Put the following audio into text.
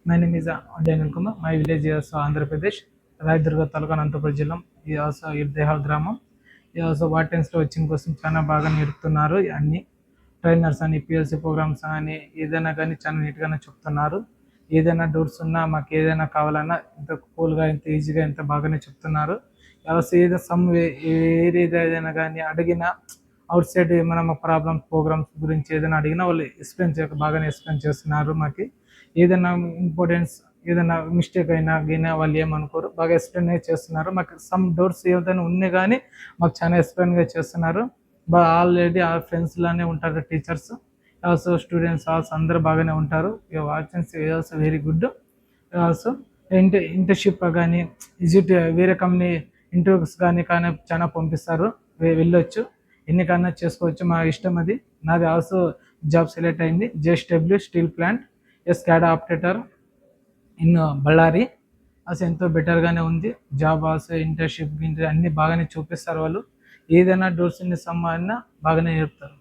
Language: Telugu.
My name is Daniel Kumar. My village is Andhra Pradesh, Raidurga Taluka, Anantapur జిల్లా. ఇది ఆల్సో ఇర్దేహాల్ గ్రామం. ఇది ఆల్సో వాటెన్స్లో వచ్చిన కోసం చాలా బాగా నేర్పుతున్నారు. అన్ని ట్రైనర్స్ అని పిఎల్సి ప్రోగ్రామ్స్ అని ఏదైనా కానీ చాలా నీట్గానే చెప్తున్నారు. ఏదైనా డౌట్స్ ఉన్నా మాకు ఏదైనా కావాలన్నా ఇంత కూల్గా ఇంత ఈజీగా ఇంత బాగానే చెప్తున్నారు. ఆల్సో ఏదో ఏదైనా కానీ అడిగినా అవుట్ సైడ్ ఏమైనా మా ప్రోగ్రామ్స్ గురించి ఏదైనా అడిగినా వాళ్ళు బాగానే ఎక్స్ప్లెయిన్ చేస్తున్నారు. మాకు ఏదైనా ఇంపార్టెన్స్ ఏదైనా మిస్టేక్ అయినా వాళ్ళు ఏమనుకోరు, బాగా ఎక్స్ప్లెయిన్ చేస్తున్నారు. మాకు సమ్ డౌట్స్ ఏదైనా ఉన్నాయి కానీ మాకు చాలా ఎక్స్ప్లెయిన్గా చేస్తున్నారు. ఆల్రెడీ ఆ ఫ్రెండ్స్ లానే ఉంటారు టీచర్స్, ఆల్సో స్టూడెంట్స్ ఆల్సో అందరూ బాగానే ఉంటారు. వాచెన్స్ also very good. Also internship కానీ విజిట్ వేరే కంపెనీ ఇంటర్వ్యూస్ కానీ చాలా పంపిస్తారు. వెళ్ళొచ్చు, ఎన్నికన్నా చేసుకోవచ్చు, మా ఇష్టం అది. నాది ఆల్సో జాబ్ సెలెక్ట్ అయింది, JSW steel plant SCADA operator in Ballari. అసలు ఎంతో బెటర్గానే ఉంది జాబ్. ఆల్సో ఇంటర్న్షిప్ అన్నీ బాగానే చూపిస్తారు వాళ్ళు. ఏదైనా డోర్స్ సమ్ అయినా బాగానే చెప్తారు.